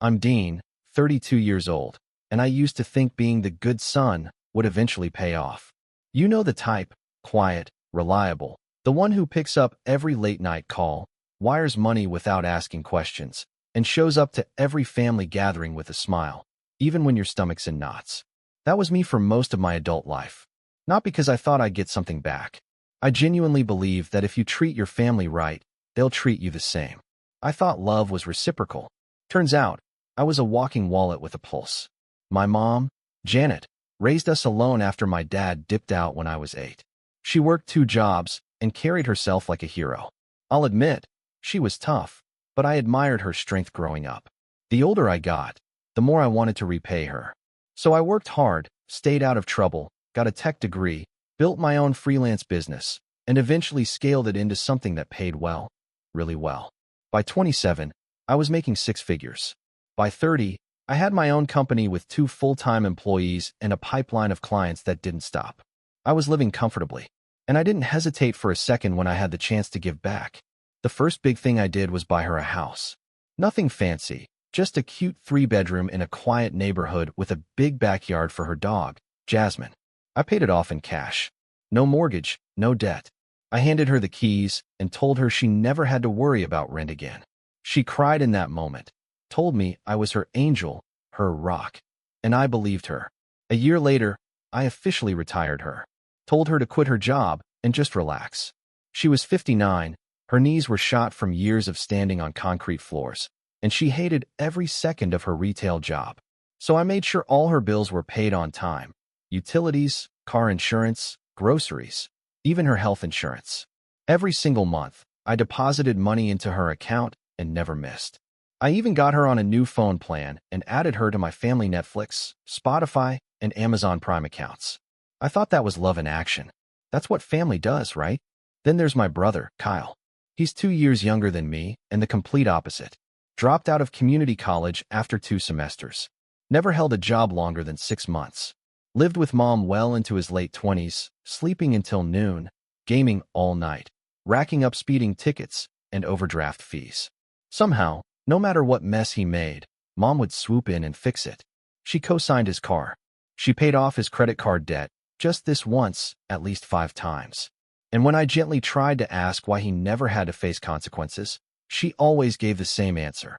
I'm Dean, 32 years old, and I used to think being the good son would eventually pay off. You know the type, quiet, reliable, the one who picks up every late-night call, wires money without asking questions, and shows up to every family gathering with a smile, even when your stomach's in knots. That was me for most of my adult life. Not because I thought I'd get something back. I genuinely believe that if you treat your family right, they'll treat you the same. I thought love was reciprocal. Turns out, I was a walking wallet with a pulse. My mom, Janet, raised us alone after my dad dipped out when I was 8. She worked 2 jobs and carried herself like a hero. I'll admit, she was tough, but I admired her strength growing up. The older I got, the more I wanted to repay her. So I worked hard, stayed out of trouble, got a tech degree, built my own freelance business, and eventually scaled it into something that paid well, really well. By 27, I was making 6 figures. By 30, I had my own company with 2 full-time employees and a pipeline of clients that didn't stop. I was living comfortably, and I didn't hesitate for a second when I had the chance to give back. The first big thing I did was buy her a house. Nothing fancy, just a cute 3-bedroom in a quiet neighborhood with a big backyard for her dog, Jasmine. I paid it off in cash. No mortgage, no debt. I handed her the keys and told her she never had to worry about rent again. She cried in that moment, told me I was her angel, her rock. And I believed her. A year later, I officially retired her. Told her to quit her job and just relax. She was 59, her knees were shot from years of standing on concrete floors, and she hated every second of her retail job. So I made sure all her bills were paid on time. Utilities, car insurance, groceries, even her health insurance. Every single month, I deposited money into her account and never missed. I even got her on a new phone plan and added her to my family Netflix, Spotify, and Amazon Prime accounts. I thought that was love in action. That's what family does, right? Then there's my brother, Kyle. He's 2 years younger than me and the complete opposite. Dropped out of community college after 2 semesters. Never held a job longer than 6 months. Lived with mom well into his late 20s, sleeping until noon, gaming all night, racking up speeding tickets and overdraft fees. Somehow, no matter what mess he made, mom would swoop in and fix it. She co-signed his car. She paid off his credit card debt, just this once, at least 5 times. And when I gently tried to ask why he never had to face consequences, she always gave the same answer.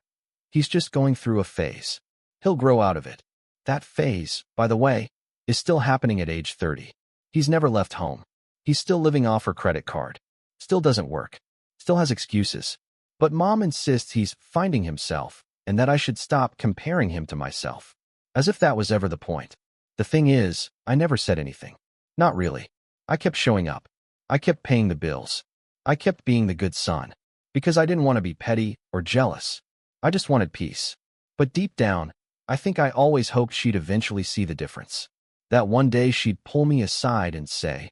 He's just going through a phase. He'll grow out of it. That phase, by the way, is still happening at age 30. He's never left home. He's still living off her credit card. Still doesn't work. Still has excuses. But mom insists he's finding himself and that I should stop comparing him to myself. As if that was ever the point. The thing is, I never said anything. Not really. I kept showing up. I kept paying the bills. I kept being the good son. Because I didn't want to be petty or jealous. I just wanted peace. But deep down, I think I always hoped she'd eventually see the difference. That one day she'd pull me aside and say,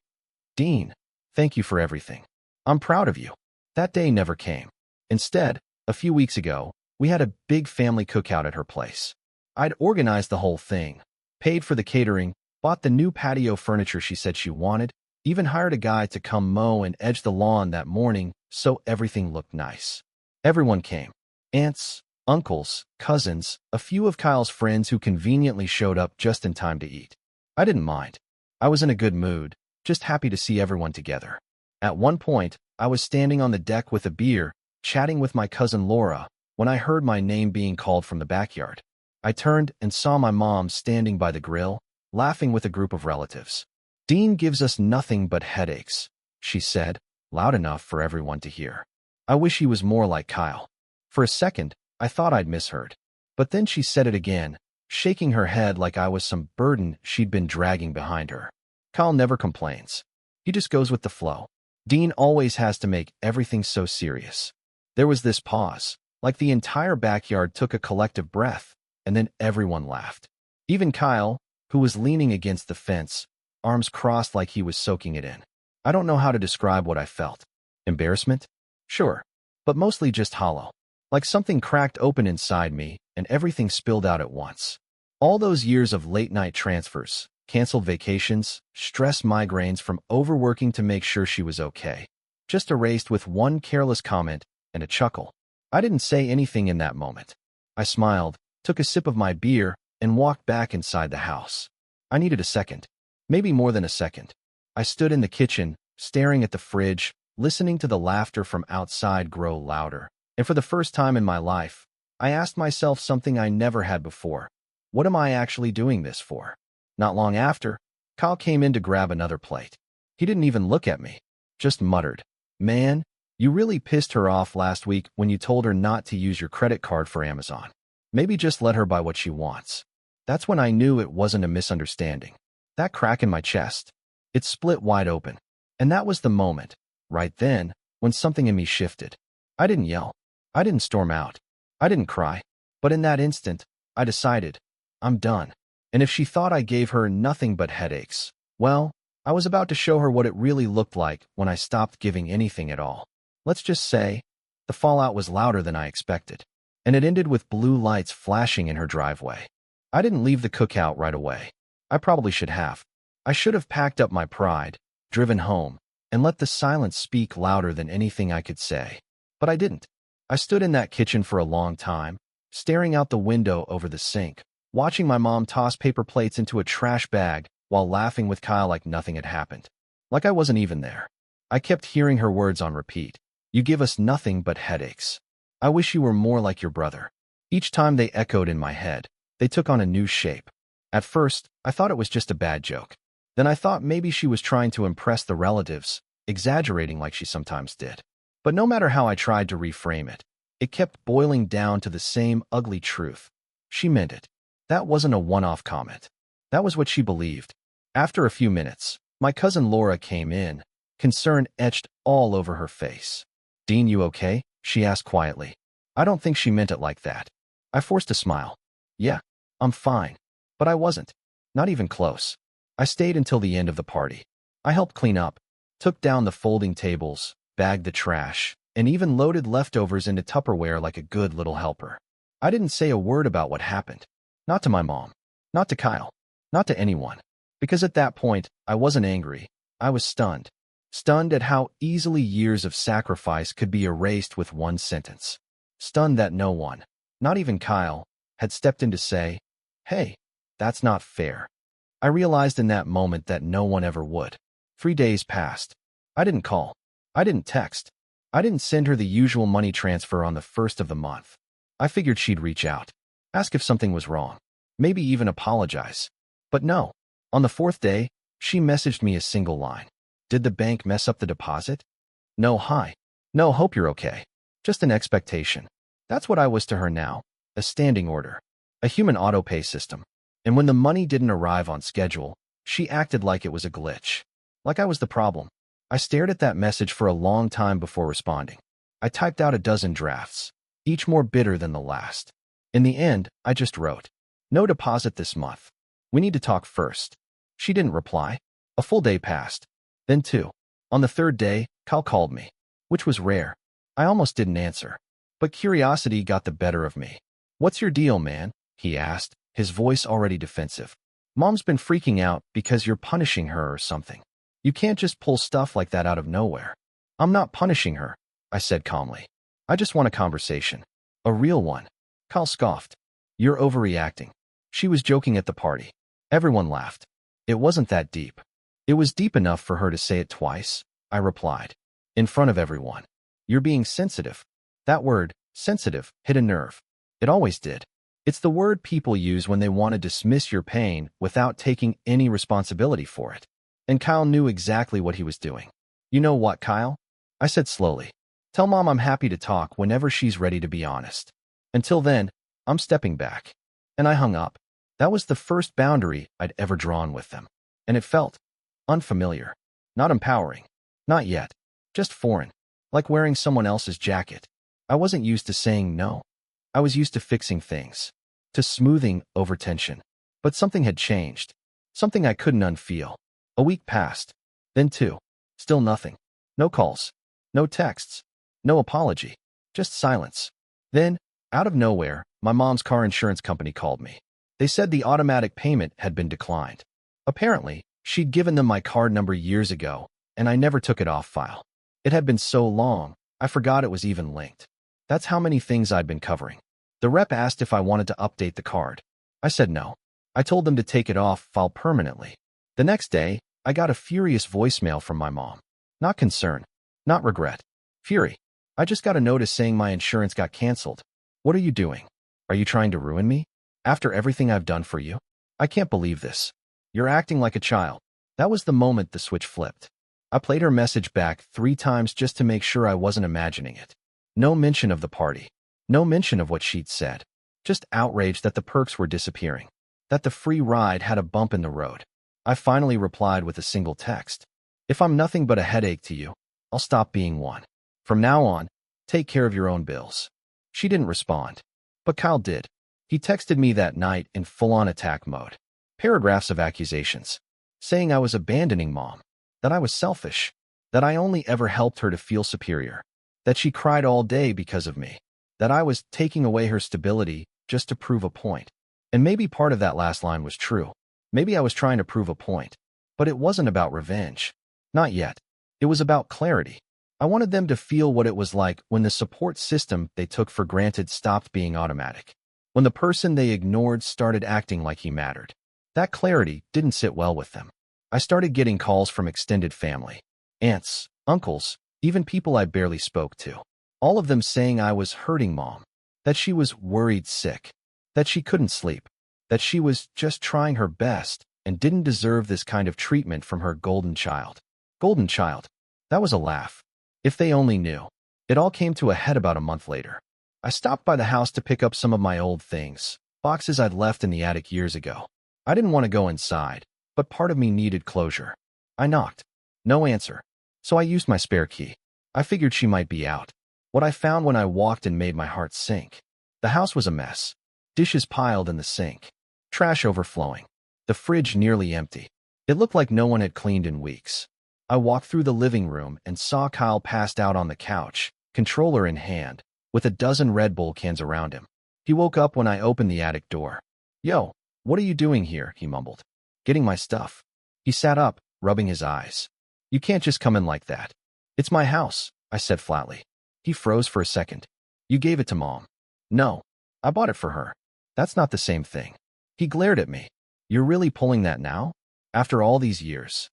"Dean, thank you for everything. I'm proud of you." That day never came. Instead, a few weeks ago, we had a big family cookout at her place. I'd organized the whole thing, paid for the catering, bought the new patio furniture she said she wanted, even hired a guy to come mow and edge the lawn that morning so everything looked nice. Everyone came. Aunts, uncles, cousins, a few of Kyle's friends who conveniently showed up just in time to eat. I didn't mind. I was in a good mood, just happy to see everyone together. At one point, I was standing on the deck with a beer, chatting with my cousin Laura, when I heard my name being called from the backyard. I turned and saw my mom standing by the grill, laughing with a group of relatives. "Dean gives us nothing but headaches," she said, loud enough for everyone to hear. I wish he was more like Kyle. For a second, I thought I'd misheard. But then she said it again, shaking her head like I was some burden she'd been dragging behind her. Kyle never complains. He just goes with the flow. Dean always has to make everything so serious. There was this pause, like the entire backyard took a collective breath, and then everyone laughed. Even Kyle, who was leaning against the fence, arms crossed like he was soaking it in. I don't know how to describe what I felt. Embarrassment? Sure. But mostly just hollow. Like something cracked open inside me, and everything spilled out at once. All those years of late-night transfers, canceled vacations, stress migraines from overworking to make sure she was okay. Just erased with one careless comment and a chuckle. I didn't say anything in that moment. I smiled, took a sip of my beer, and walked back inside the house. I needed a second. Maybe more than a second. I stood in the kitchen, staring at the fridge, listening to the laughter from outside grow louder. And for the first time in my life, I asked myself something I never had before. What am I actually doing this for? Not long after, Kyle came in to grab another plate. He didn't even look at me, just muttered, "Man, you really pissed her off last week when you told her not to use your credit card for Amazon. Maybe just let her buy what she wants." That's when I knew it wasn't a misunderstanding. That crack in my chest, it split wide open. And that was the moment, right then, when something in me shifted. I didn't yell. I didn't storm out. I didn't cry. But in that instant, I decided, I'm done. And if she thought I gave her nothing but headaches, well, I was about to show her what it really looked like when I stopped giving anything at all. Let's just say, the fallout was louder than I expected. And it ended with blue lights flashing in her driveway. I didn't leave the cookout right away. I probably should have. I should have packed up my pride, driven home, and let the silence speak louder than anything I could say. But I didn't. I stood in that kitchen for a long time, staring out the window over the sink, watching my mom toss paper plates into a trash bag while laughing with Kyle like nothing had happened. Like I wasn't even there. I kept hearing her words on repeat. "You give us nothing but headaches. I wish you were more like your brother." Each time they echoed in my head, they took on a new shape. At first, I thought it was just a bad joke. Then I thought maybe she was trying to impress the relatives, exaggerating like she sometimes did. But no matter how I tried to reframe it, it kept boiling down to the same ugly truth. She meant it. That wasn't a one-off comment. That was what she believed. After a few minutes, my cousin Laura came in, concern etched all over her face. "Dean, you okay?" she asked quietly. I don't think she meant it like that. I forced a smile. "Yeah, I'm fine." But I wasn't. Not even close. I stayed until the end of the party. I helped clean up, took down the folding tables, bagged the trash, and even loaded leftovers into Tupperware like a good little helper. I didn't say a word about what happened. Not to my mom. Not to Kyle. Not to anyone. Because at that point, I wasn't angry. I was stunned. Stunned at how easily years of sacrifice could be erased with one sentence. Stunned that no one, not even Kyle, had stepped in to say, "Hey, that's not fair." I realized in that moment that no one ever would. 3 days passed. I didn't call. I didn't text. I didn't send her the usual money transfer on the first of the month. I figured she'd reach out, ask if something was wrong, maybe even apologize. But no. On the 4th day, she messaged me a single line. "Did the bank mess up the deposit?" No hi. No hope you're okay. Just an expectation. That's what I was to her now. A standing order. A human auto-pay system. And when the money didn't arrive on schedule, she acted like it was a glitch. Like I was the problem. I stared at that message for a long time before responding. I typed out a dozen drafts, each more bitter than the last. In the end, I just wrote, "No deposit this month. We need to talk first." She didn't reply. A full day passed. Then 2. On the 3rd day, Kyle called me, which was rare. I almost didn't answer. But curiosity got the better of me. "What's your deal, man?" he asked, his voice already defensive. "Mom's been freaking out because you're punishing her or something. You can't just pull stuff like that out of nowhere." "I'm not punishing her," I said calmly. "I just want a conversation. A real one." Kyle scoffed. "You're overreacting." She was joking at the party. Everyone laughed. It wasn't that deep. It was deep enough for her to say it twice, I replied. In front of everyone. "You're being sensitive." That word, sensitive, hit a nerve. It always did. It's the word people use when they want to dismiss your pain without taking any responsibility for it. And Kyle knew exactly what he was doing. "You know what, Kyle?" I said slowly. "Tell Mom I'm happy to talk whenever she's ready to be honest. Until then, I'm stepping back." And I hung up. That was the first boundary I'd ever drawn with them. And it felt unfamiliar. Not empowering. Not yet. Just foreign. Like wearing someone else's jacket. I wasn't used to saying no. I was used to fixing things. To smoothing over tension. But something had changed. Something I couldn't unfeel. A week passed. Then 2. Still nothing. No calls. No texts. No apology. Just silence. Then, out of nowhere, my mom's car insurance company called me. They said the automatic payment had been declined. Apparently, she'd given them my card number years ago, and I never took it off file. It had been so long, I forgot it was even linked. That's how many things I'd been covering. The rep asked if I wanted to update the card. I said no. I told them to take it off file permanently. The next day, I got a furious voicemail from my mom. Not concern. Not regret. Fury. I just got a notice saying my insurance got canceled. What are you doing? Are you trying to ruin me? After everything I've done for you? I can't believe this. You're acting like a child. That was the moment the switch flipped. I played her message back 3 times just to make sure I wasn't imagining it. No mention of the party. No mention of what she'd said. Just outrage that the perks were disappearing. That the free ride had a bump in the road. I finally replied with a single text. If I'm nothing but a headache to you, I'll stop being one. From now on, take care of your own bills. She didn't respond. But Kyle did. He texted me that night in full-on attack mode. Paragraphs of accusations. Saying I was abandoning Mom. That I was selfish. That I only ever helped her to feel superior. That she cried all day because of me. That I was taking away her stability just to prove a point. And maybe part of that last line was true. Maybe I was trying to prove a point. But it wasn't about revenge. Not yet. It was about clarity. I wanted them to feel what it was like when the support system they took for granted stopped being automatic. When the person they ignored started acting like he mattered. That clarity didn't sit well with them. I started getting calls from extended family. Aunts, uncles, even people I barely spoke to. All of them saying I was hurting Mom. That she was worried sick. That she couldn't sleep. That she was just trying her best and didn't deserve this kind of treatment from her golden child. Golden child. That was a laugh. If they only knew. It all came to a head about a month later. I stopped by the house to pick up some of my old things, boxes I'd left in the attic years ago. I didn't want to go inside, but part of me needed closure. I knocked. No answer. So I used my spare key. I figured she might be out. What I found when I walked in made my heart sink. The house was a mess. Dishes piled in the sink. Trash overflowing. The fridge nearly empty. It looked like no one had cleaned in weeks. I walked through the living room and saw Kyle passed out on the couch, controller in hand, with a dozen Red Bull cans around him. He woke up when I opened the attic door. Yo, what are you doing here? He mumbled. Getting my stuff. He sat up, rubbing his eyes. You can't just come in like that. It's my house, I said flatly. He froze for a second. You gave it to Mom. No, I bought it for her. That's not the same thing. He glared at me. You're really pulling that now? After all these years?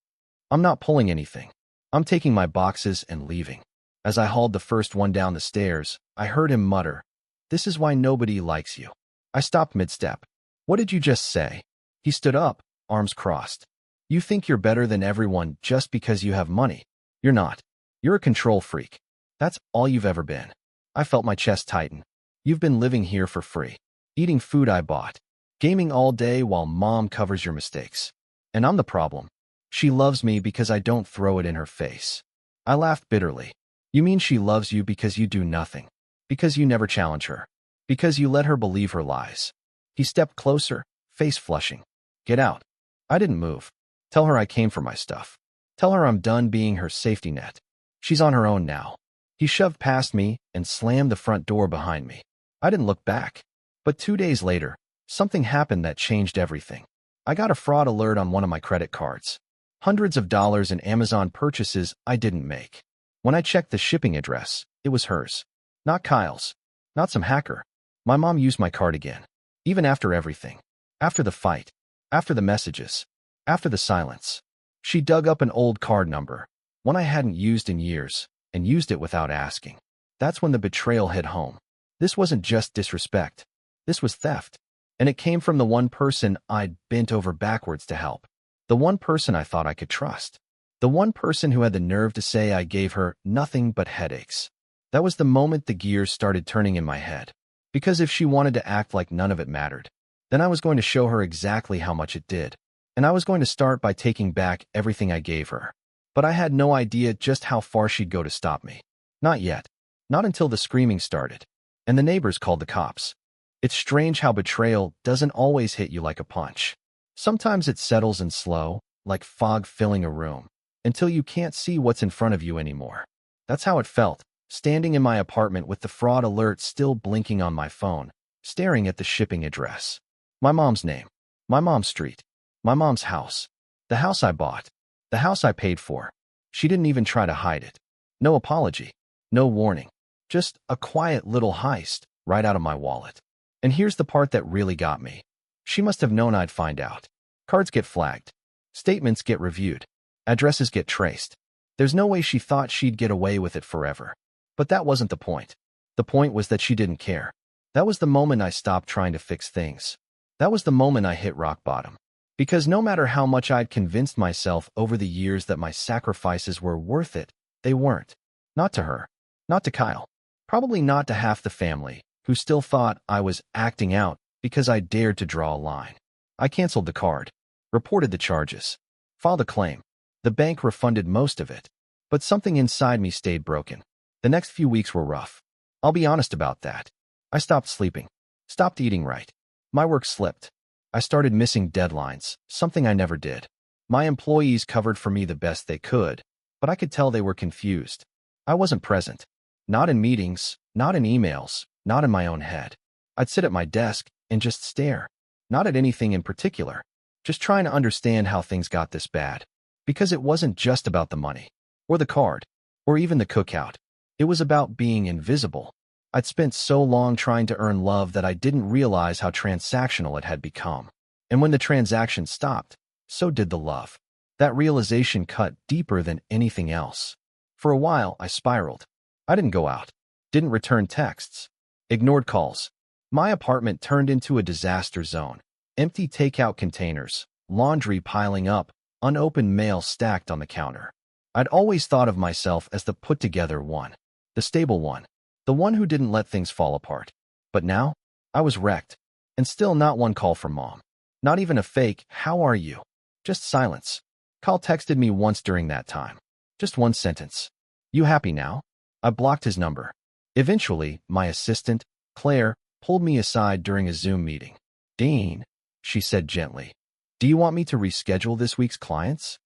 I'm not pulling anything. I'm taking my boxes and leaving. As I hauled the first one down the stairs, I heard him mutter, "This is why nobody likes you." I stopped mid-step. What did you just say? He stood up, arms crossed. You think you're better than everyone just because you have money. You're not. You're a control freak. That's all you've ever been. I felt my chest tighten. You've been living here for free. Eating food I bought. Gaming all day while Mom covers your mistakes. And I'm the problem. She loves me because I don't throw it in her face. I laughed bitterly. You mean she loves you because you do nothing? Because you never challenge her? Because you let her believe her lies? He stepped closer, face flushing. Get out. I didn't move. Tell her I came for my stuff. Tell her I'm done being her safety net. She's on her own now. He shoved past me and slammed the front door behind me. I didn't look back. But 2 days later, something happened that changed everything. I got a fraud alert on one of my credit cards. Hundreds of dollars in Amazon purchases I didn't make. When I checked the shipping address, it was hers. Not Kyle's. Not some hacker. My mom used my card again. Even after everything. After the fight. After the messages. After the silence. She dug up an old card number, one I hadn't used in years, and used it without asking. That's when the betrayal hit home. This wasn't just disrespect. This was theft. And it came from the one person I'd bent over backwards to help. The one person I thought I could trust. The one person who had the nerve to say I gave her nothing but headaches. That was the moment the gears started turning in my head. Because if she wanted to act like none of it mattered, then I was going to show her exactly how much it did. And I was going to start by taking back everything I gave her. But I had no idea just how far she'd go to stop me. Not yet. Not until the screaming started. And the neighbors called the cops. It's strange how betrayal doesn't always hit you like a punch. Sometimes it settles in slow, like fog filling a room, until you can't see what's in front of you anymore. That's how it felt, standing in my apartment with the fraud alert still blinking on my phone, staring at the shipping address. My mom's name. My mom's street. My mom's house. The house I bought. The house I paid for. She didn't even try to hide it. No apology. No warning. Just a quiet little heist right out of my wallet. And here's the part that really got me. She must have known I'd find out. Cards get flagged. Statements get reviewed. Addresses get traced. There's no way she thought she'd get away with it forever. But that wasn't the point. The point was that she didn't care. That was the moment I stopped trying to fix things. That was the moment I hit rock bottom. Because no matter how much I'd convinced myself over the years that my sacrifices were worth it, they weren't. Not to her. Not to Kyle. Probably not to half the family, who still thought I was acting out because I dared to draw a line. I canceled the card, reported the charges, filed a claim. The bank refunded most of it, but something inside me stayed broken. The next few weeks were rough. I'll be honest about that. I stopped sleeping, stopped eating right. My work slipped. I started missing deadlines, something I never did. My employees covered for me the best they could, but I could tell they were confused. I wasn't present. Not in meetings, not in emails, not in my own head. I'd sit at my desk and just stare. Not at anything in particular. Just trying to understand how things got this bad. Because it wasn't just about the money, or the card, or even the cookout. It was about being invisible. I'd spent so long trying to earn love that I didn't realize how transactional it had become. And when the transaction stopped, so did the love. That realization cut deeper than anything else. For a while, I spiraled. I didn't go out, didn't return texts, ignored calls. My apartment turned into a disaster zone. Empty takeout containers, laundry piling up, unopened mail stacked on the counter. I'd always thought of myself as the put-together one, the stable one, the one who didn't let things fall apart. But now, I was wrecked, and still not one call from Mom. Not even a fake, "How are you?" Just silence. Kyle texted me once during that time. Just one sentence. "You happy now?" I blocked his number. Eventually, my assistant, Claire, pulled me aside during a Zoom meeting. "Dean," she said gently, "do you want me to reschedule this week's clients?"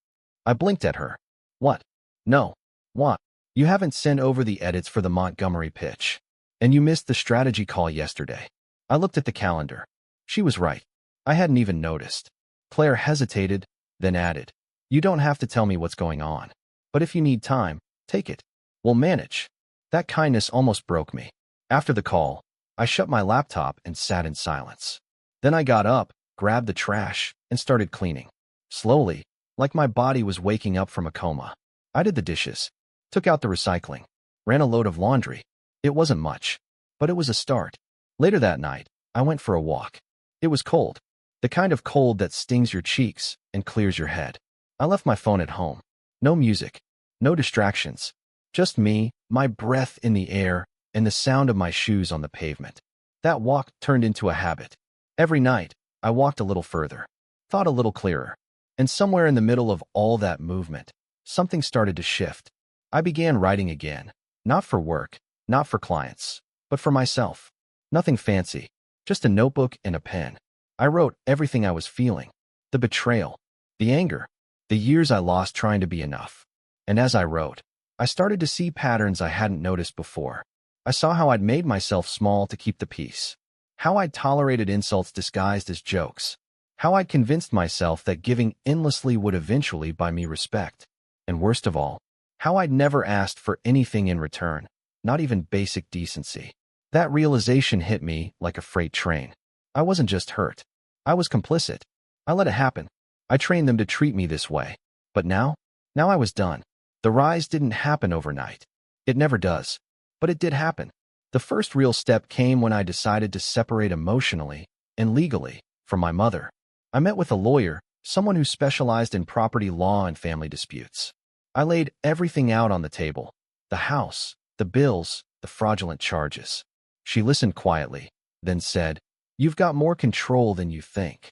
I blinked at her. "What? No. What? You haven't sent over the edits for the Montgomery pitch. And you missed the strategy call yesterday." I looked at the calendar. She was right. I hadn't even noticed. Claire hesitated, then added, "You don't have to tell me what's going on. But if you need time, take it. We'll manage." That kindness almost broke me. After the call, I shut my laptop and sat in silence. Then I got up, grabbed the trash, and started cleaning. Slowly, like my body was waking up from a coma. I did the dishes, took out the recycling, ran a load of laundry. It wasn't much, but it was a start. Later that night, I went for a walk. It was cold, the kind of cold that stings your cheeks and clears your head. I left my phone at home. No music, no distractions. Just me, my breath in the air, and the sound of my shoes on the pavement. That walk turned into a habit. Every night, I walked a little further, thought a little clearer. And somewhere in the middle of all that movement, something started to shift. I began writing again, not for work, not for clients, but for myself. Nothing fancy, just a notebook and a pen. I wrote everything I was feeling. The betrayal, the anger, the years I lost trying to be enough. And as I wrote, I started to see patterns I hadn't noticed before. I saw how I'd made myself small to keep the peace. How I'd tolerated insults disguised as jokes. How I'd convinced myself that giving endlessly would eventually buy me respect. And worst of all, how I'd never asked for anything in return, not even basic decency. That realization hit me like a freight train. I wasn't just hurt. I was complicit. I let it happen. I trained them to treat me this way. But now I was done. The rise didn't happen overnight. It never does. But it did happen. The first real step came when I decided to separate emotionally and legally from my mother. I met with a lawyer, someone who specialized in property law and family disputes. I laid everything out on the table. The house, the bills, the fraudulent charges. She listened quietly, then said, "You've got more control than you think."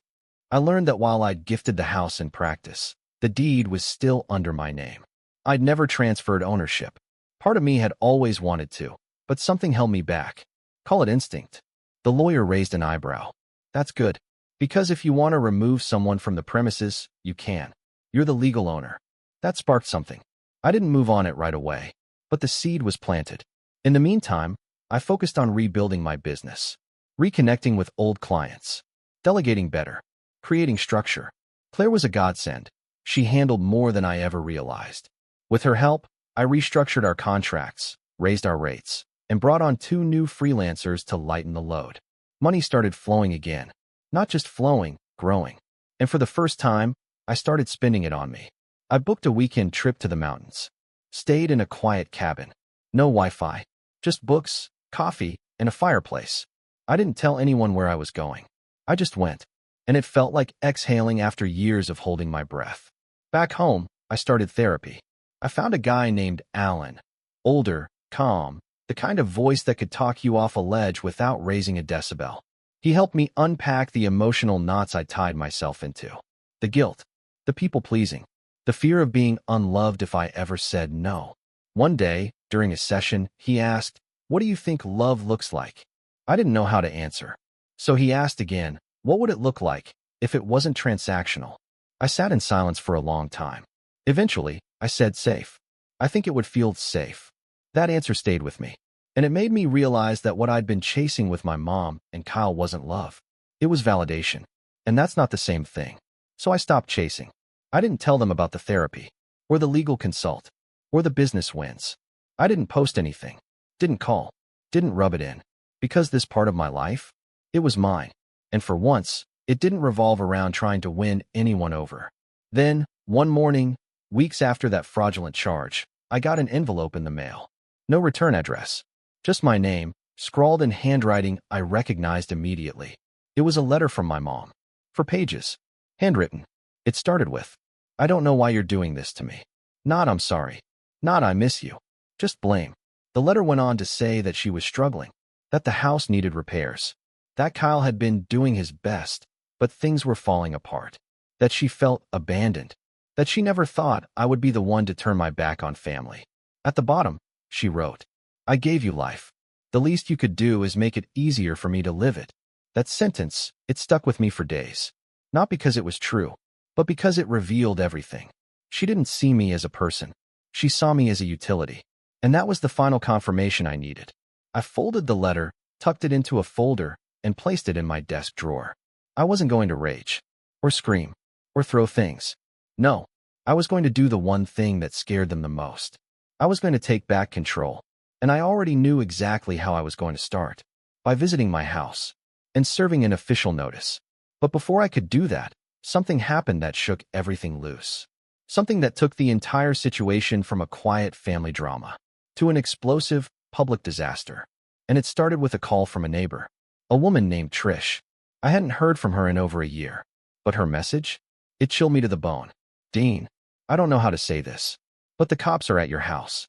I learned that while I'd gifted the house in practice, the deed was still under my name. I'd never transferred ownership. Part of me had always wanted to, but something held me back. Call it instinct. The lawyer raised an eyebrow. "That's good. Because if you want to remove someone from the premises, you can. You're the legal owner." That sparked something. I didn't move on it right away, but the seed was planted. In the meantime, I focused on rebuilding my business, reconnecting with old clients, delegating better, creating structure. Claire was a godsend. She handled more than I ever realized. With her help, I restructured our contracts, raised our rates, and brought on 2 new freelancers to lighten the load. Money started flowing again. Not just flowing, growing. And for the first time, I started spending it on me. I booked a weekend trip to the mountains. Stayed in a quiet cabin. No Wi-Fi. Just books, coffee, and a fireplace. I didn't tell anyone where I was going. I just went. And it felt like exhaling after years of holding my breath. Back home, I started therapy. I found a guy named Alan. Older, calm, the kind of voice that could talk you off a ledge without raising a decibel. He helped me unpack the emotional knots I tied myself into. The guilt, the people-pleasing, the fear of being unloved if I ever said no. One day, during a session, he asked, "What do you think love looks like?" I didn't know how to answer. So he asked again, what would it look like if it wasn't transactional? I sat in silence for a long time. Eventually, I said safe. I think it would feel safe. That answer stayed with me. And it made me realize that what I'd been chasing with my mom and Kyle wasn't love. It was validation. And that's not the same thing. So I stopped chasing. I didn't tell them about the therapy, or the legal consult, or the business wins. I didn't post anything, didn't call, didn't rub it in. Because this part of my life, it was mine. And for once, it didn't revolve around trying to win anyone over. Then, one morning, weeks after that fraudulent charge, I got an envelope in the mail. No return address. Just my name, scrawled in handwriting I recognized immediately. It was a letter from my mom. For pages. Handwritten. It started with, "I don't know why you're doing this to me. Not I'm sorry. Not I miss you. Just blame." The letter went on to say that she was struggling. That the house needed repairs. That Kyle had been doing his best, but things were falling apart. That she felt abandoned. That she never thought I would be the one to turn my back on family. At the bottom, she wrote, "I gave you life. The least you could do is make it easier for me to live it." That sentence, it stuck with me for days. Not because it was true, but because it revealed everything. She didn't see me as a person. She saw me as a utility. And that was the final confirmation I needed. I folded the letter, tucked it into a folder, and placed it in my desk drawer. I wasn't going to rage, or scream, or throw things. No, I was going to do the one thing that scared them the most. I was going to take back control, and I already knew exactly how I was going to start. By visiting my house, and serving an official notice. But before I could do that, something happened that shook everything loose. Something that took the entire situation from a quiet family drama to an explosive, public disaster. And it started with a call from a neighbor. A woman named Trish. I hadn't heard from her in over a year. But her message? It chilled me to the bone. "Dean, I don't know how to say this, but the cops are at your house."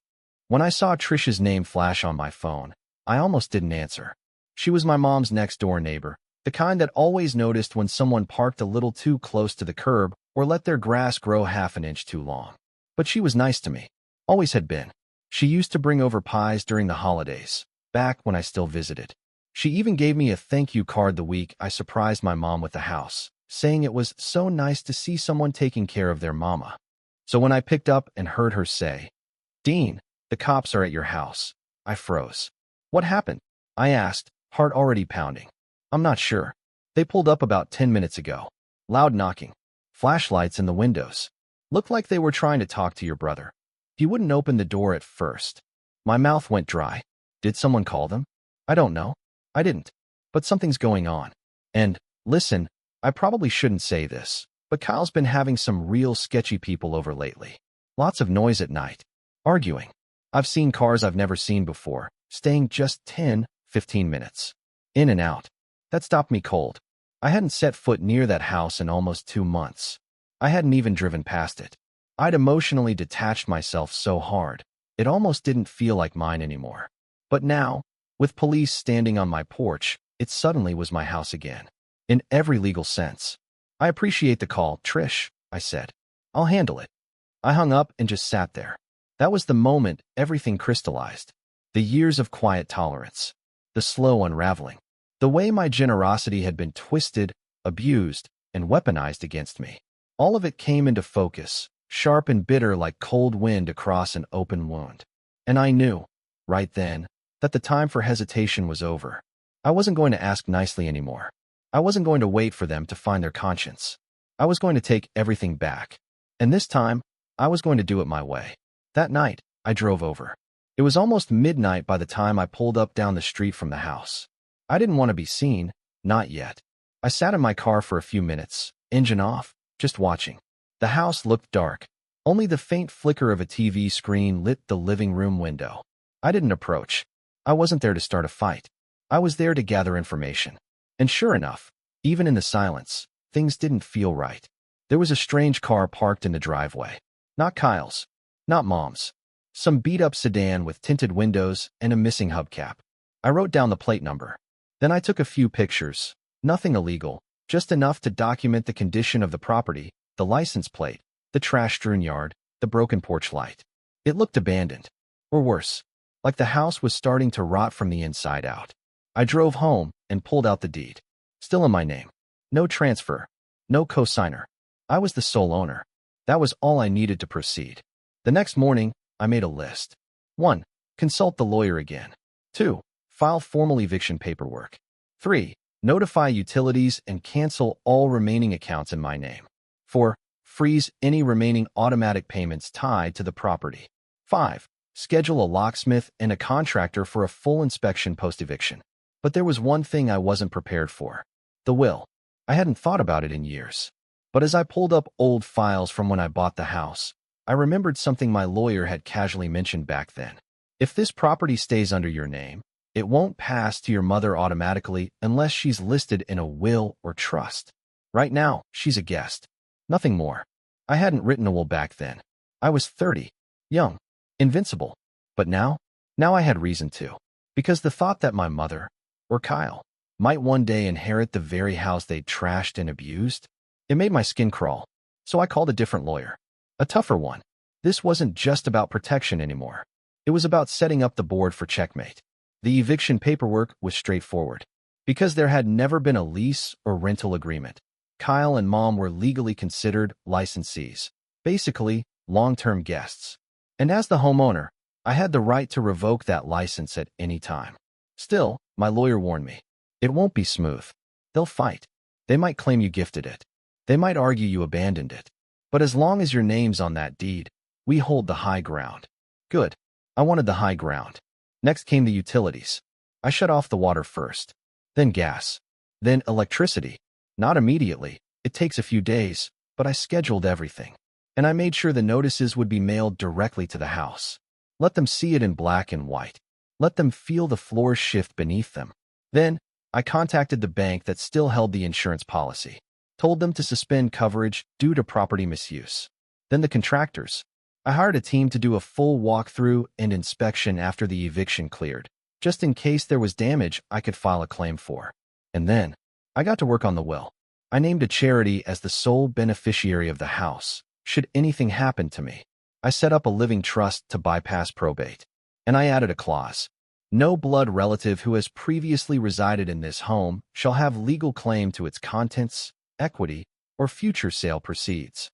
When I saw Trish's name flash on my phone, I almost didn't answer. She was my mom's next-door neighbor, the kind that always noticed when someone parked a little too close to the curb or let their grass grow half an inch too long. But she was nice to me. Always had been. She used to bring over pies during the holidays, back when I still visited. She even gave me a thank you card the week I surprised my mom with the house, saying it was so nice to see someone taking care of their mama. So when I picked up and heard her say, "Dean, the cops are at your house," I froze. "What happened?" I asked, heart already pounding. "I'm not sure. They pulled up about 10 minutes ago. Loud knocking. Flashlights in the windows. Looked like they were trying to talk to your brother. He wouldn't open the door at first." My mouth went dry. Did someone call them? I don't know. I didn't. But something's going on. And, listen, I probably shouldn't say this, but Kyle's been having some real sketchy people over lately. Lots of noise at night. Arguing. I've seen cars I've never seen before, staying just 10, 15 minutes. In and out. That stopped me cold. I hadn't set foot near that house in almost 2 months. I hadn't even driven past it. I'd emotionally detached myself so hard, it almost didn't feel like mine anymore. But now, with police standing on my porch, it suddenly was my house again. In every legal sense. "I appreciate the call, Trish," I said. "I'll handle it." I hung up and just sat there. That was the moment everything crystallized. The years of quiet tolerance. The slow unraveling. The way my generosity had been twisted, abused, and weaponized against me. All of it came into focus, sharp and bitter like cold wind across an open wound. And I knew, right then, that the time for hesitation was over. I wasn't going to ask nicely anymore. I wasn't going to wait for them to find their conscience. I was going to take everything back. And this time, I was going to do it my way. That night, I drove over. It was almost midnight by the time I pulled up down the street from the house. I didn't want to be seen, Not yet. I sat in my car for a few minutes, engine off, just watching. The house looked dark. Only the faint flicker of a TV screen lit the living room window. I didn't approach. I wasn't there to start a fight. I was there to gather information. And sure enough, even in the silence, things didn't feel right. There was a strange car parked in the driveway. Not Kyle's. Not Mom's. Some beat-up sedan with tinted windows and a missing hubcap. I wrote down the plate number. Then I took a few pictures. Nothing illegal, just enough to document the condition of the property, the license plate, the trash-strewn yard, the broken porch light. It looked abandoned. Or worse, like the house was starting to rot from the inside out. I drove home and pulled out the deed. Still in my name. No transfer. No co-signer. I was the sole owner. That was all I needed to proceed. The next morning, I made a list. 1. Consult the lawyer again. 2. File formal eviction paperwork. 3. Notify utilities and cancel all remaining accounts in my name. 4. Freeze any remaining automatic payments tied to the property. 5. Schedule a locksmith and a contractor for a full inspection post-eviction. But there was one thing I wasn't prepared for. The will. I hadn't thought about it in years. But as I pulled up old files from when I bought the house, I remembered something my lawyer had casually mentioned back then. If this property stays under your name, it won't pass to your mother automatically unless she's listed in a will or trust. Right now, she's a guest. Nothing more. I hadn't written a will back then. I was 30, young, invincible. But now I had reason to. Because the thought that my mother, or Kyle, might one day inherit the very house they'd trashed and abused, it made my skin crawl. So I called a different lawyer. A tougher one. This wasn't just about protection anymore. It was about setting up the board for checkmate. The eviction paperwork was straightforward. Because there had never been a lease or rental agreement, Kyle and Mom were legally considered licensees, basically long-term guests. And as the homeowner, I had the right to revoke that license at any time. Still, my lawyer warned me, it won't be smooth. They'll fight. They might claim you gifted it. They might argue you abandoned it. But as long as your name's on that deed, we hold the high ground. Good. I wanted the high ground. Next came the utilities. I shut off the water first. Then gas. Then electricity. Not immediately. It takes a few days, but I scheduled everything. And I made sure the notices would be mailed directly to the house. Let them see it in black and white. Let them feel the floors shift beneath them. Then, I contacted the bank that still held the insurance policy. Told them to suspend coverage due to property misuse. Then the contractors. I hired a team to do a full walkthrough and inspection after the eviction cleared, just in case there was damage I could file a claim for. And then, I got to work on the will. I named a charity as the sole beneficiary of the house, should anything happen to me. I set up a living trust to bypass probate. And I added a clause. No blood relative who has previously resided in this home shall have legal claim to its contents, equity, or future sale proceeds.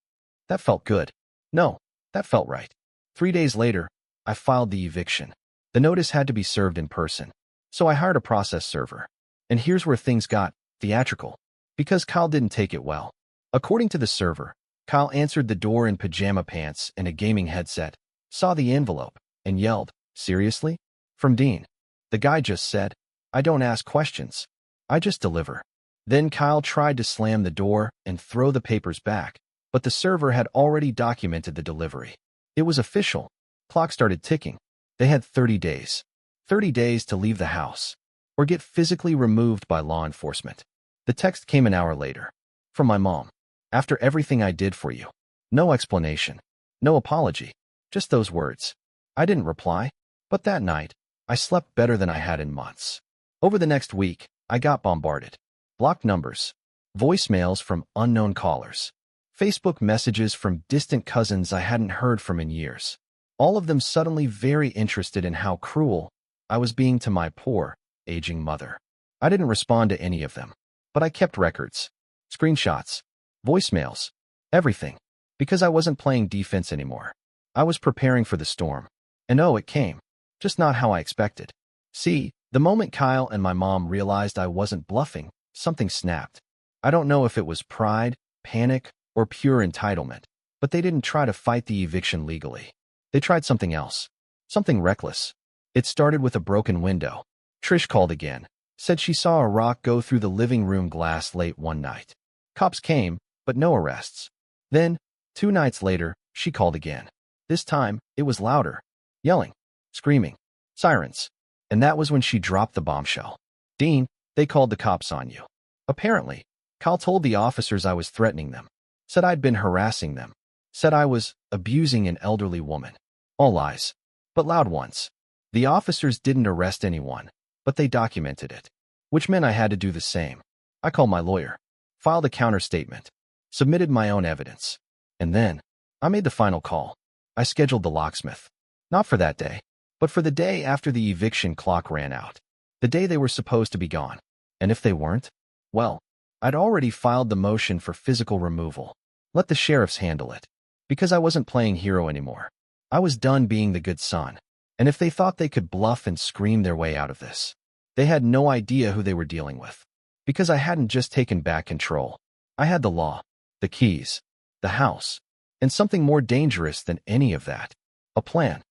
That felt good. No, that felt right. 3 days later, I filed the eviction. The notice had to be served in person, so I hired a process server. And here's where things got theatrical, because Kyle didn't take it well. According to the server, Kyle answered the door in pajama pants and a gaming headset, saw the envelope, and yelled, "Seriously? From Dean." The guy just said, "I don't ask questions. I just deliver." Then Kyle tried to slam the door and throw the papers back, but the server had already documented the delivery. It was official. Clock started ticking. They had 30 days. 30 days to leave the house, or get physically removed by law enforcement. The text came an hour later. From my mom. "After everything I did for you." No explanation. No apology. Just those words. I didn't reply, but that night, I slept better than I had in months. Over the next week, I got bombarded. Blocked numbers. Voicemails from unknown callers. Facebook messages from distant cousins I hadn't heard from in years. All of them suddenly very interested in how cruel I was being to my poor, aging mother. I didn't respond to any of them, but I kept records. Screenshots. Voicemails. Everything. Because I wasn't playing defense anymore. I was preparing for the storm. And oh, it came. Just not how I expected. See, the moment Kyle and my mom realized I wasn't bluffing, something snapped. I don't know if it was pride, panic, or pure entitlement, but they didn't try to fight the eviction legally. They tried something else. Something reckless. It started with a broken window. Trish called again. Said she saw a rock go through the living room glass late one night. Cops came, but no arrests. Then, 2 nights later, she called again. This time, it was louder. Yelling, screaming, sirens. And that was when she dropped the bombshell. Dean, they called the cops on you. Apparently, Cal told the officers I was threatening them. Said I'd been harassing them. Said I was abusing an elderly woman. All lies, but loud ones. The officers didn't arrest anyone, but they documented it, which meant I had to do the same. I called my lawyer, filed a counterstatement, submitted my own evidence, and then I made the final call. I scheduled the locksmith, not for that day, but for the day after the eviction clock ran out, the day they were supposed to be gone. And if they weren't, well, I'd already filed the motion for physical removal. Let the sheriffs handle it, because I wasn't playing hero anymore. I was done being the good son, and if they thought they could bluff and scream their way out of this, they had no idea who they were dealing with, because I hadn't just taken back control. I had the law, the keys, the house, and something more dangerous than any of that, a plan.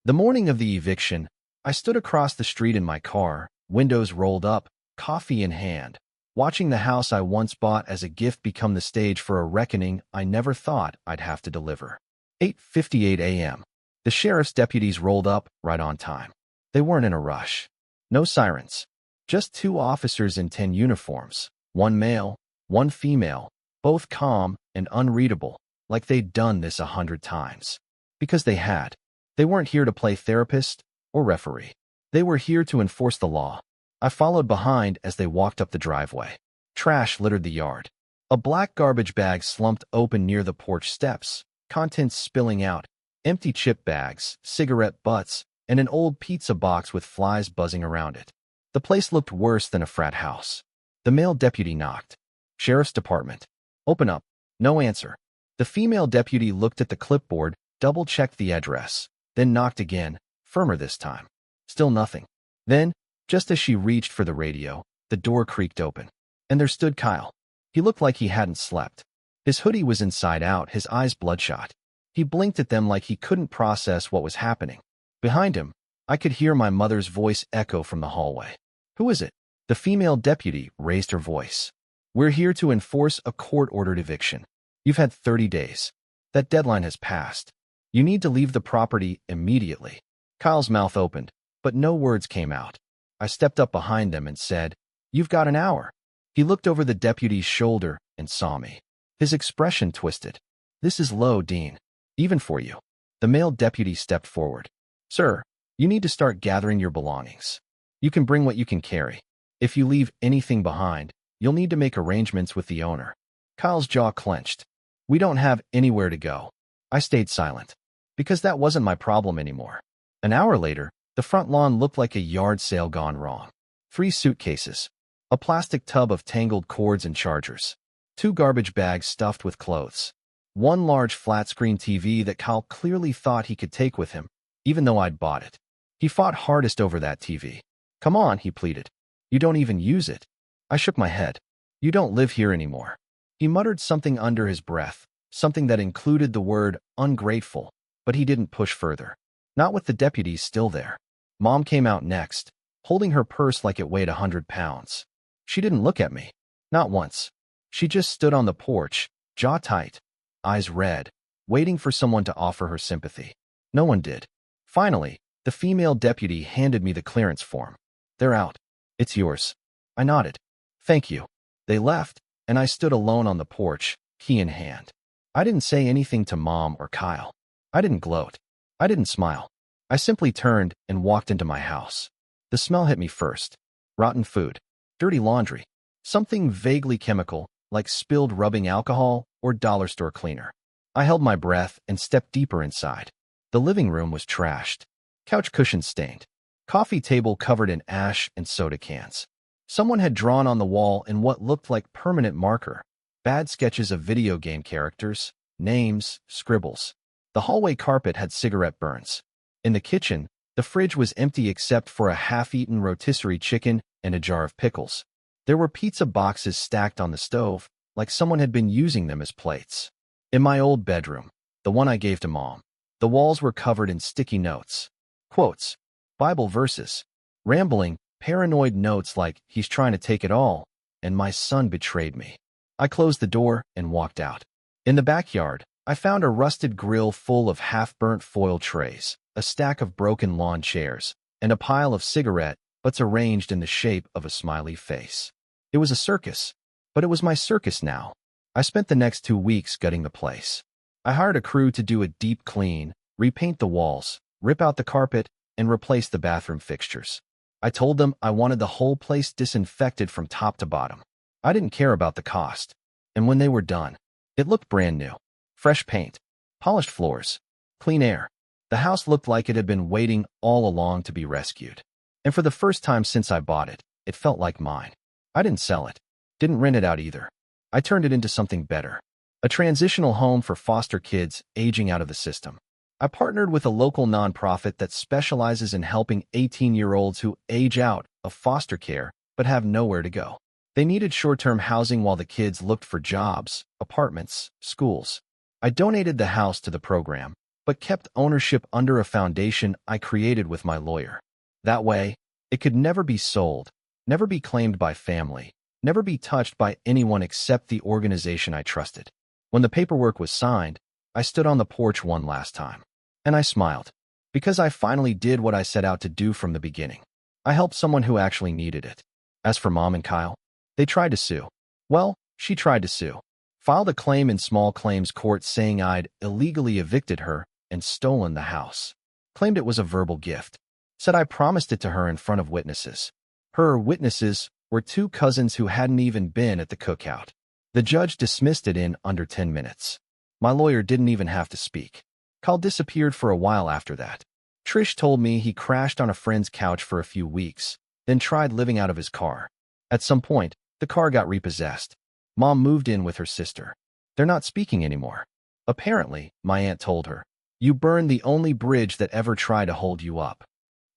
The morning of the eviction, I stood across the street in my car, windows rolled up, coffee in hand, watching the house I once bought as a gift become the stage for a reckoning I never thought I'd have to deliver. 8:58 a.m. The sheriff's deputies rolled up right on time. They weren't in a rush. No sirens. Just 2 officers in 10 uniforms, 1 male, 1 female, both calm and unreadable, like they'd done this 100 times. Because they had. They weren't here to play therapist or referee. They were here to enforce the law. I followed behind as they walked up the driveway. Trash littered the yard. A black garbage bag slumped open near the porch steps, contents spilling out, empty chip bags, cigarette butts, and an old pizza box with flies buzzing around it. The place looked worse than a frat house. The male deputy knocked. Sheriff's Department. Open up. No answer. The female deputy looked at the clipboard, double-checked the address, then knocked again, firmer this time. Still nothing. Then, just as she reached for the radio, the door creaked open. And there stood Kyle. He looked like he hadn't slept. His hoodie was inside out, his eyes bloodshot. He blinked at them like he couldn't process what was happening. Behind him, I could hear my mother's voice echo from the hallway. Who is it? The female deputy raised her voice. We're here to enforce a court-ordered eviction. You've had 30 days. That deadline has passed. You need to leave the property immediately. Kyle's mouth opened, but no words came out. I stepped up behind them and said, You've got an hour. He looked over the deputy's shoulder and saw me. His expression twisted. This is low, Dean. Even for you. The male deputy stepped forward. Sir, you need to start gathering your belongings. You can bring what you can carry. If you leave anything behind, you'll need to make arrangements with the owner. Kyle's jaw clenched. We don't have anywhere to go. I stayed silent, because that wasn't my problem anymore. An hour later, the front lawn looked like a yard sale gone wrong. 3 suitcases, a plastic tub of tangled cords and chargers, 2 garbage bags stuffed with clothes, 1 large flat-screen TV that Kyle clearly thought he could take with him, even though I'd bought it. He fought hardest over that TV. Come on, he pleaded. You don't even use it. I shook my head. You don't live here anymore. He muttered something under his breath, something that included the word ungrateful, but he didn't push further. Not with the deputies still there. Mom came out next, holding her purse like it weighed 100 pounds. She didn't look at me. Not once. She just stood on the porch, jaw tight, eyes red, waiting for someone to offer her sympathy. No one did. Finally, the female deputy handed me the clearance form. They're out. It's yours. I nodded. Thank you. They left, and I stood alone on the porch, key in hand. I didn't say anything to Mom or Kyle. I didn't gloat. I didn't smile. I simply turned and walked into my house. The smell hit me first. Rotten food. Dirty laundry. Something vaguely chemical, like spilled rubbing alcohol or dollar store cleaner. I held my breath and stepped deeper inside. The living room was trashed. Couch cushions stained. Coffee table covered in ash and soda cans. Someone had drawn on the wall in what looked like permanent marker. Bad sketches of video game characters, names, scribbles. The hallway carpet had cigarette burns. In the kitchen, the fridge was empty except for a half-eaten rotisserie chicken and a jar of pickles. There were pizza boxes stacked on the stove, like someone had been using them as plates. In my old bedroom, the one I gave to Mom, the walls were covered in sticky notes. Quotes. Bible verses. Rambling, Paranoid notes like, he's trying to take it all, and my son betrayed me. I closed the door and walked out. In the backyard, I found a rusted grill full of half-burnt foil trays, a stack of broken lawn chairs, and a pile of cigarette butts arranged in the shape of a smiley face. It was a circus, but it was my circus now. I spent the next 2 weeks gutting the place. I hired a crew to do a deep clean, repaint the walls, rip out the carpet, and replace the bathroom fixtures. I told them I wanted the whole place disinfected from top to bottom. I didn't care about the cost. And when they were done, it looked brand new. Fresh paint, polished floors, clean air. The house looked like it had been waiting all along to be rescued. And for the first time since I bought it, it felt like mine. I didn't sell it. Didn't rent it out either. I turned it into something better. A transitional home for foster kids aging out of the system. I partnered with a local nonprofit that specializes in helping 18-year-olds who age out of foster care but have nowhere to go. They needed short-term housing while the kids looked for jobs, apartments, schools. I donated the house to the program, but kept ownership under a foundation I created with my lawyer. That way, it could never be sold, never be claimed by family, never be touched by anyone except the organization I trusted. When the paperwork was signed, I stood on the porch one last time. And I smiled, because I finally did what I set out to do from the beginning. I helped someone who actually needed it. As for Mom and Kyle, they tried to sue. Well, she tried to sue. Filed a claim in small claims court saying I'd illegally evicted her and stolen the house. Claimed it was a verbal gift. Said I promised it to her in front of witnesses. Her witnesses were 2 cousins who hadn't even been at the cookout. The judge dismissed it in under 10 minutes. My lawyer didn't even have to speak. Kyle disappeared for a while after that. Trish told me he crashed on a friend's couch for a few weeks, then tried living out of his car. At some point, the car got repossessed. Mom moved in with her sister. They're not speaking anymore. Apparently, my aunt told her, "You burned the only bridge that ever tried to hold you up."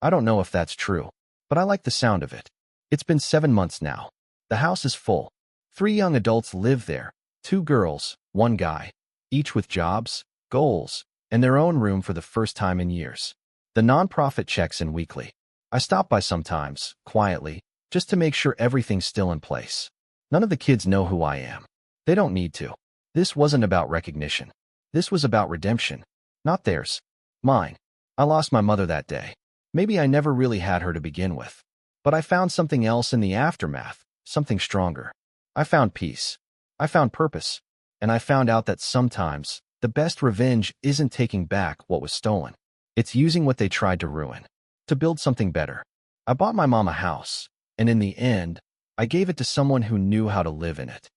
I don't know if that's true, but I like the sound of it. It's been 7 months now. The house is full. 3 young adults live there, 2 girls, 1 guy, each with jobs, goals, and their own room for the first time in years. The nonprofit checks in weekly. I stop by sometimes, quietly, just to make sure everything's still in place. None of the kids know who I am. They don't need to. This wasn't about recognition. This was about redemption. Not theirs. Mine. I lost my mother that day. Maybe I never really had her to begin with. But I found something else in the aftermath, something stronger. I found peace. I found purpose. And I found out that sometimes, the best revenge isn't taking back what was stolen. It's using what they tried to ruin. To build something better. I bought my mom a house. And in the end, I gave it to someone who knew how to live in it.